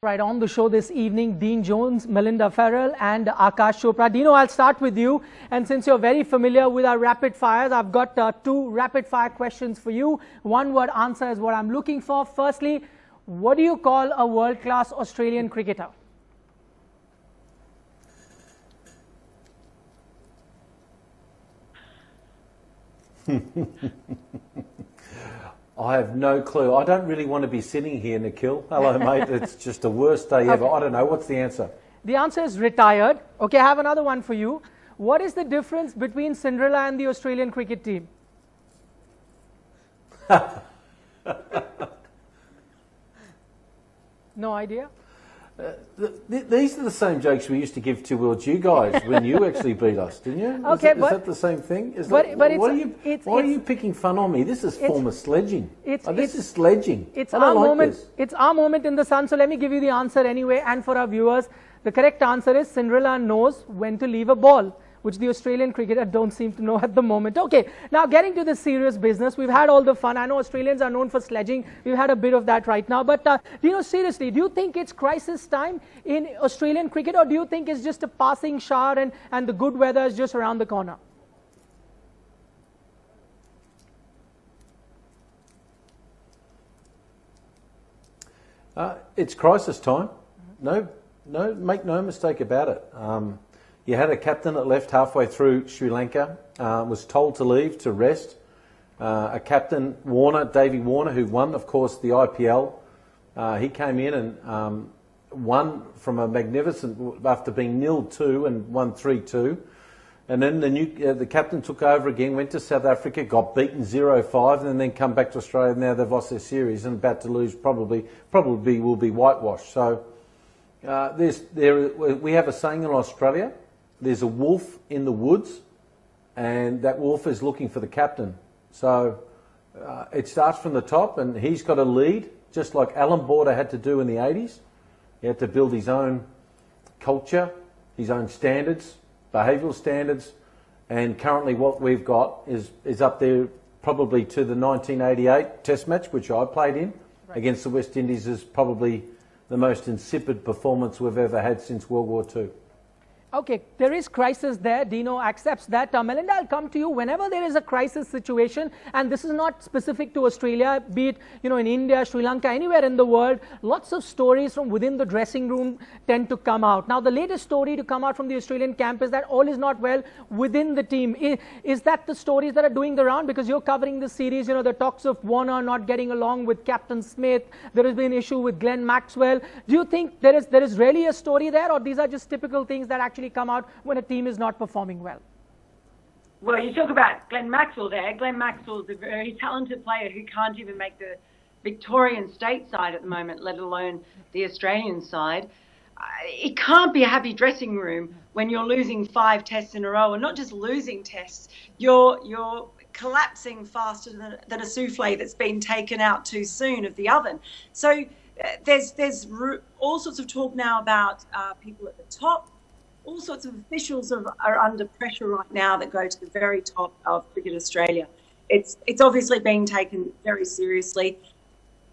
Right, on the show this evening, Dean Jones, Melinda Farrell and Aakash Chopra. Dino, I'll start with you. And since you're very familiar with our rapid fires, I've got two rapid fire questions for you. One word answer is what I'm looking for. Firstly, what do you call a world-class Australian cricketer? I have no clue. I don't really want to be sitting here, Nikhil. Hello, mate. It's just the worst day ever. I don't know. What's the answer? The answer is retired. Okay, I have another one for you. What is the difference between Cinderella and the Australian cricket team? No idea? These are the same jokes we used to give towards you guys when you actually beat us, didn't you? Okay, is that the same thing? Why are you picking fun on me? This is former sledging. This is sledging. It's our moment. It's our moment in the sun. So let me give you the answer anyway. And for our viewers, the correct answer is Cinderella knows when to leave a ball, which the Australian cricketer don't seem to know at the moment. Okay, now getting to the serious business, we've had all the fun. I know Australians are known for sledging. We've had a bit of that right now. But, seriously, do you think it's crisis time in Australian cricket, or do you think it's just a passing shower and the good weather is just around the corner? It's crisis time. No, make no mistake about it. You had a captain that left halfway through Sri Lanka, was told to leave to rest. A captain, Davey Warner, who won, of course, the IPL. He came in and won from a magnificent, after being 0-2 and won 3-2. And then the captain took over again, went to South Africa, got beaten 0-5, and then come back to Australia. Now they've lost their series and about to lose, probably will be whitewashed. So we have a saying in Australia. There's a wolf in the woods, and that wolf is looking for the captain. So it starts from the top, and he's got a lead, just like Alan Border had to do in the 80s. He had to build his own culture, his own standards, behavioural standards, and currently what we've got is up there probably to the 1988 Test match, which I played in, against the West Indies, is probably the most insipid performance we've ever had since World War II. Okay, there is crisis there. Dino accepts that. Melinda, I'll come to you. Whenever there is a crisis situation, and this is not specific to Australia, be it in India, Sri Lanka, anywhere in the world, lots of stories from within the dressing room tend to come out. Now, the latest story to come out from the Australian camp is that all is not well within the team. Is that the stories that are doing the round? Because you're covering the series, the talks of Warner not getting along with Captain Smith. There has been an issue with Glenn Maxwell. Do you think there is really a story there, or these are just typical things that actually come out when a team is not performing well? Well, you talk about Glenn Maxwell there. Glenn Maxwell is a very talented player who can't even make the Victorian state side at the moment, let alone the Australian side. It can't be a happy dressing room when you're losing 5 tests in a row, and not just losing tests, you're collapsing faster than a souffle that's been taken out too soon of the oven. So there's all sorts of talk now about people at the top. All sorts of officials are under pressure right now that go to the very top of Cricket Australia. It's obviously being taken very seriously.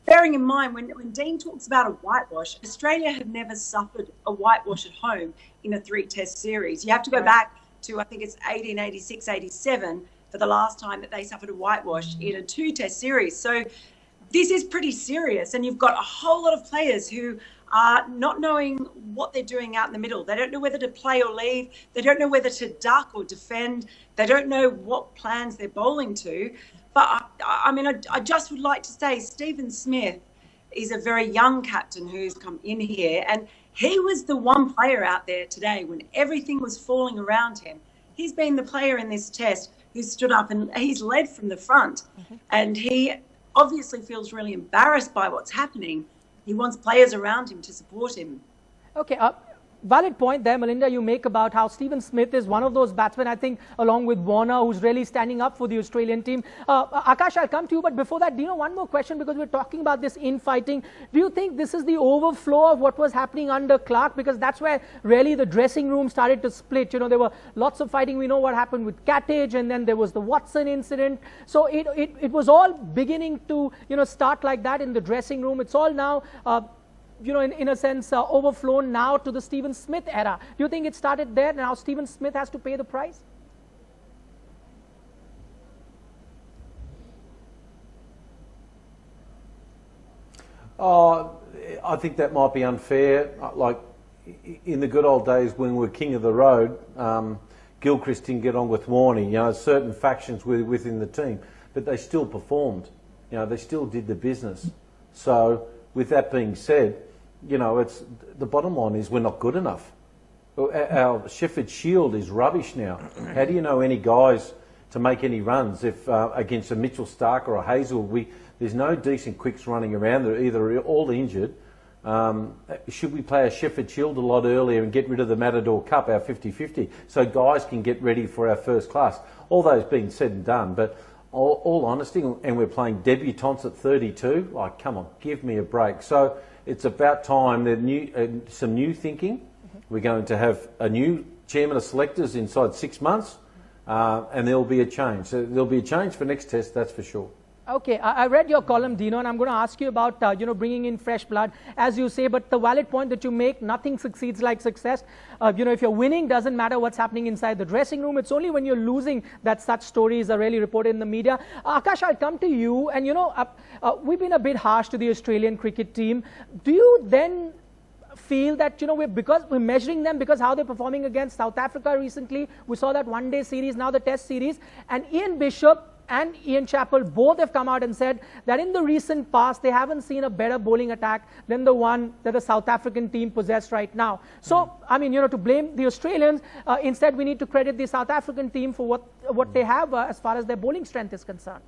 Bearing in mind, when Dean talks about a whitewash, Australia have never suffered a whitewash at home in a 3-test series. You have to go back to, I think it's 1886-87 for the last time that they suffered a whitewash in a 2-test series. So this is pretty serious, and you've got a whole lot of players who are not knowing what they're doing out in the middle. They don't know whether to play or leave. They don't know whether to duck or defend. They don't know what plans they're bowling to. But I just would like to say Stephen Smith is a very young captain who's come in here, and he was the one player out there today when everything was falling around him. He's been the player in this test who stood up, and he's led from the front. And he obviously feels really embarrassed by what's happening. He wants players around him to support him. Okay, valid point there, Melinda, you make about how Stephen Smith is one of those batsmen, I think, along with Warner, who's really standing up for the Australian team. Aakash, I'll come to you, but before that, one more question, because we're talking about this infighting. Do you think this is the overflow of what was happening under Clark? Because that's where really the dressing room started to split. There were lots of fighting. We know what happened with Cattage, and then there was the Watson incident. So it was all beginning to, start like that in the dressing room. It's all now in a sense, overflown now to the Stephen Smith era? Do you think it started there, and now Stephen Smith has to pay the price? I think that might be unfair. Like in the good old days when we were king of the road, Gilchrist didn't get on with Warney. Certain factions were within the team, but they still performed. They still did the business. So, with that being said, it's the bottom line is we're not good enough. Our Sheffield Shield is rubbish now. How do you know any guys to make any runs if against a Mitchell Stark or a Hazel? There's no decent quicks running around. They're either all injured. Should we play a Sheffield Shield a lot earlier and get rid of the Matador Cup, our 50-50, so guys can get ready for our first class? All those being said and done, but all honesty, and we're playing debutants at 32, like, come on, give me a break. So it's about time that some new thinking. We're going to have a new chairman of selectors inside 6 months, and there'll be a change. So there'll be a change for next test, that's for sure. Okay, I read your column, Dino, and I'm going to ask you about, bringing in fresh blood, as you say, but the valid point that you make, nothing succeeds like success. If you're winning, doesn't matter what's happening inside the dressing room. It's only when you're losing that such stories are really reported in the media. Akash, I'll come to you, and, we've been a bit harsh to the Australian cricket team. Do you then feel that, we're measuring them because how they're performing against South Africa recently? We saw that one-day series, now the test series, and Ian Bishop and Ian Chappell both have come out and said that in the recent past they haven't seen a better bowling attack than the one that the South African team possess right now. So, to blame the Australians, instead we need to credit the South African team for what they have as far as their bowling strength is concerned.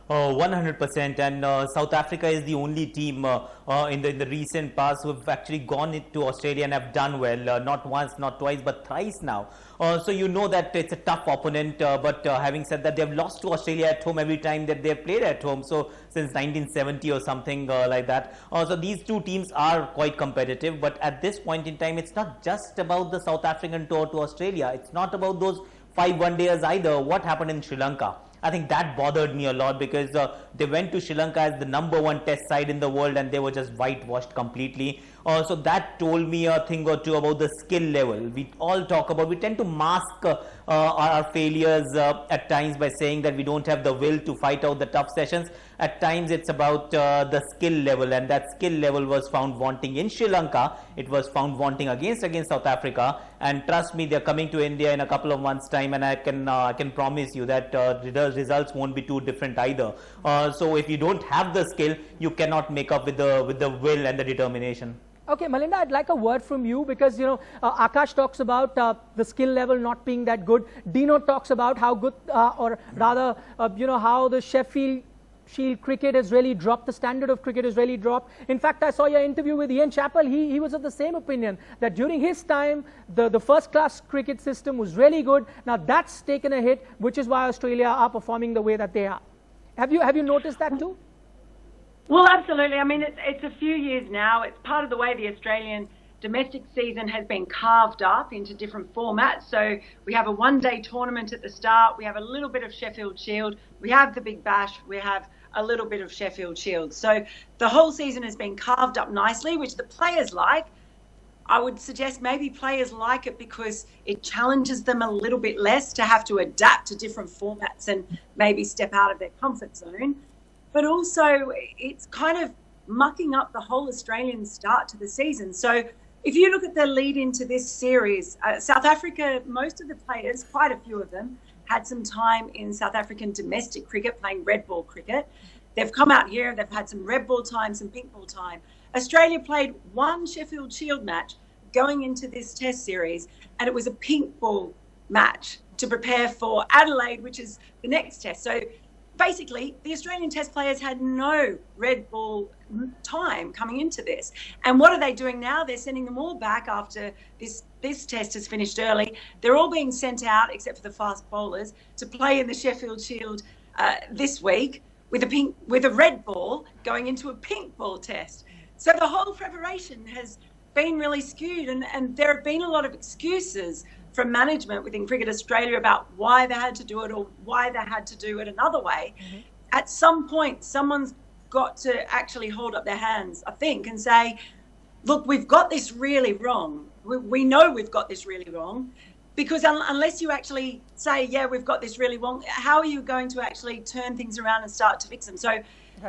100%, and South Africa is the only team in the recent past who have actually gone into Australia and have done well, not once, not twice, but thrice now. So you know that it's a tough opponent, but having said that, they've lost to Australia at home every time that they've played at home, so since 1970 or something like that. So these two teams are quite competitive, but at this point in time, it's not just about the South African tour to Australia. It's not about those 5 one-dayers either. What happened in Sri Lanka? I think that bothered me a lot because they went to Sri Lanka as the #1 test side in the world and they were just whitewashed completely. So that told me a thing or two about the skill level. We all talk about, we tend to mask our failures at times by saying that we don't have the will to fight out the tough sessions. At times it's about the skill level, and that skill level was found wanting in Sri Lanka. It was found wanting against South Africa, and trust me, they're coming to India in a couple of months' time, and I can promise you that the results won't be too different either. So if you don't have the skill, you cannot make up with the will and the determination. Okay, Melinda, I'd like a word from you because, Aakash talks about the skill level not being that good. Dino talks about how good, or rather, how the Sheffield Shield cricket has really dropped, the standard of cricket has really dropped. In fact, I saw your interview with Ian Chappell. He was of the same opinion that during his time, the first-class cricket system was really good. Now that's taken a hit, which is why Australia are performing the way that they are. Have you noticed that too? Well, absolutely. I mean, it's a few years now. It's part of the way the Australian domestic season has been carved up into different formats. So we have a one-day tournament at the start. We have a little bit of Sheffield Shield. We have the Big Bash. We have a little bit of Sheffield Shield. So the whole season has been carved up nicely, which the players like. I would suggest maybe players like it because it challenges them a little bit less to have to adapt to different formats and maybe step out of their comfort zone. But also it's kind of mucking up the whole Australian start to the season. So if you look at the lead into this series, South Africa, most of the players, quite a few of them, had some time in South African domestic cricket, playing red ball cricket. They've come out here, they've had some red ball time, some pink ball time. Australia played one Sheffield Shield match going into this test series, and it was a pink ball match to prepare for Adelaide, which is the next test. So basically, the Australian test players had no red ball time coming into this. And what are they doing now? They're sending them all back after this test has finished early. They're all being sent out, except for the fast bowlers, to play in the Sheffield Shield this week with a red ball going into a pink ball test. So the whole preparation has been really skewed, and there have been a lot of excuses from management within Cricket Australia about why they had to do it or why they had to do it another way. Mm-hmm. At some point, someone's got to actually hold up their hands, I think, and say, look, we've got this really wrong. We know we've got this really wrong, because unless you actually say, yeah, we've got this really wrong, how are you going to actually turn things around and start to fix them? So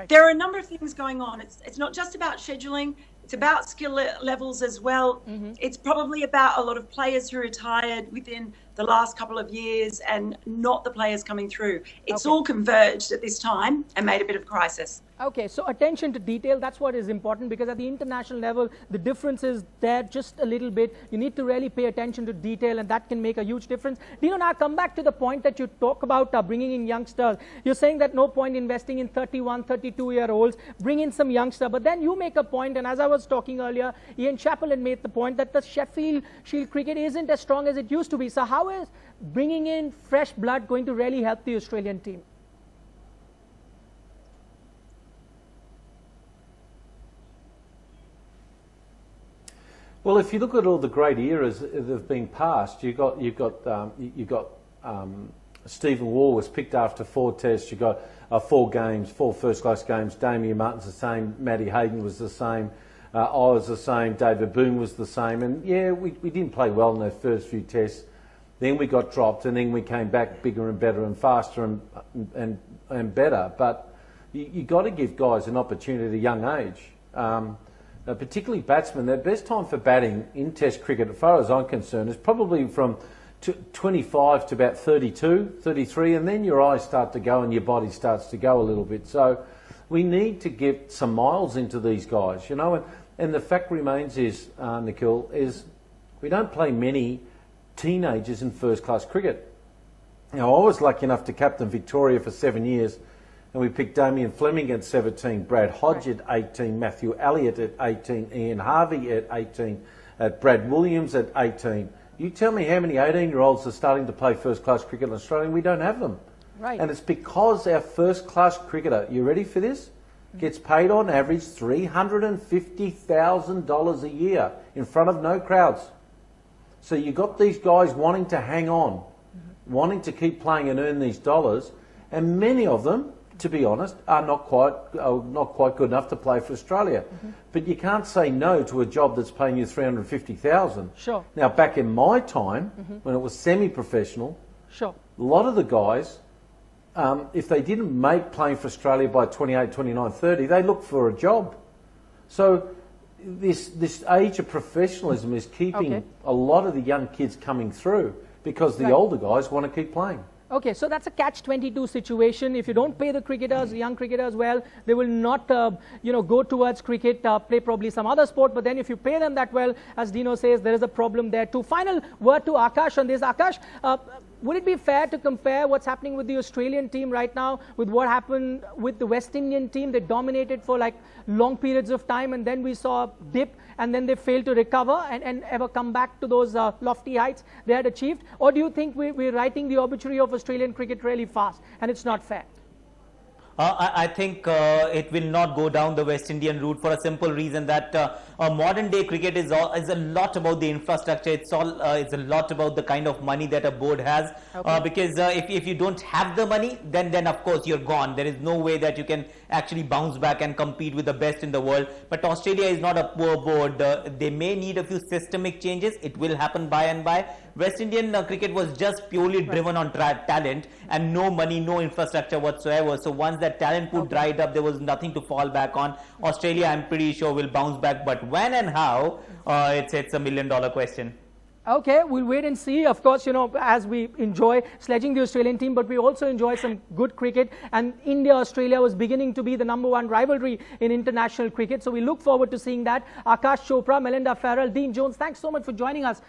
there are a number of things going on. It's not just about scheduling. It's about skill levels as well. It's probably about a lot of players who retired within the last couple of years and not the players coming through. It's all converged at this time and made a bit of crisis. Okay, so attention to detail, that's what is important, because at the international level, the difference is there just a little bit. You need to really pay attention to detail, and that can make a huge difference. Dino, now come back to the point that you talk about bringing in youngsters. You're saying that no point investing in 31, 32-year-olds, bring in some youngster. But then you make a point, and as I was talking earlier, Ian Chappell had made the point that the Sheffield Shield cricket isn't as strong as it used to be. So how is bringing in fresh blood going to really help the Australian team? Well, if you look at all the great eras that have been passed, you've got Stephen Waugh was picked after 4 tests. You got 4 games, 4 first-class games. Damien Martin's the same. Matty Hayden was the same. I was the same. David Boone was the same. And yeah, we didn't play well in those first few tests. Then we got dropped, and then we came back bigger and better and faster and better. But you got to give guys an opportunity at a young age. Particularly batsmen, their best time for batting in Test cricket, as far as I'm concerned, is probably from 25 to about 32, 33, and then your eyes start to go and your body starts to go a little bit. So we need to get some miles into these guys, you know. And the fact remains is, Nikhil, is we don't play many teenagers in first-class cricket. Now, I was lucky enough to captain Victoria for 7 years, and we picked Damien Fleming at 17, Brad Hodge at 18, Matthew Elliott at 18, Ian Harvey at 18, Brad Williams at 18. You tell me how many 18-year-olds are starting to play first-class cricket in Australia, and we don't have them. Right. And it's because our first-class cricketer, you ready for this? Gets paid on average $350,000 a year in front of no crowds. So you got these guys wanting to hang on, wanting to keep playing and earn these dollars, and many of them, to be honest, are not quite good enough to play for Australia. But you can't say no to a job that's paying you $350,000. Sure. Now, back in my time, when it was semi-professional, sure, a lot of the guys, if they didn't make playing for Australia by 28, 29, 30, they looked for a job. So this age of professionalism is keeping a lot of the young kids coming through, because the older guys want to keep playing. Okay, so that's a catch-22 situation. If you don't pay the cricketers, the young cricketers well, they will not, go towards cricket, play probably some other sport. But then if you pay them that well, as Dino says, there is a problem there too. Final word to Aakash on this. Aakash, would it be fair to compare what's happening with the Australian team right now with what happened with the West Indian team? They dominated for like long periods of time, and then we saw a dip, and then they failed to recover and ever come back to those lofty heights they had achieved? Or do you think we're writing the obituary of Australian cricket really fast and it's not fair? I think it will not go down the West Indian route, for a simple reason that modern day cricket is a lot about the infrastructure. It's a lot about the kind of money that a board has. Because if you don't have the money, then of course you're gone. There is no way that you can actually bounce back and compete with the best in the world. But Australia is not a poor board. They may need a few systemic changes. It will happen by and by. West Indian cricket was just purely driven on talent and no money, no infrastructure whatsoever. So once that talent pool dried up, there was nothing to fall back on. Australia, I'm pretty sure, will bounce back, but when and how, it's $1 million question. Okay, we'll wait and see. Of course, as we enjoy sledging the Australian team, but we also enjoy some good cricket. And India-Australia was beginning to be the #1 rivalry in international cricket. So we look forward to seeing that. Aakash Chopra, Melinda, Farrell, Dean Jones, thanks so much for joining us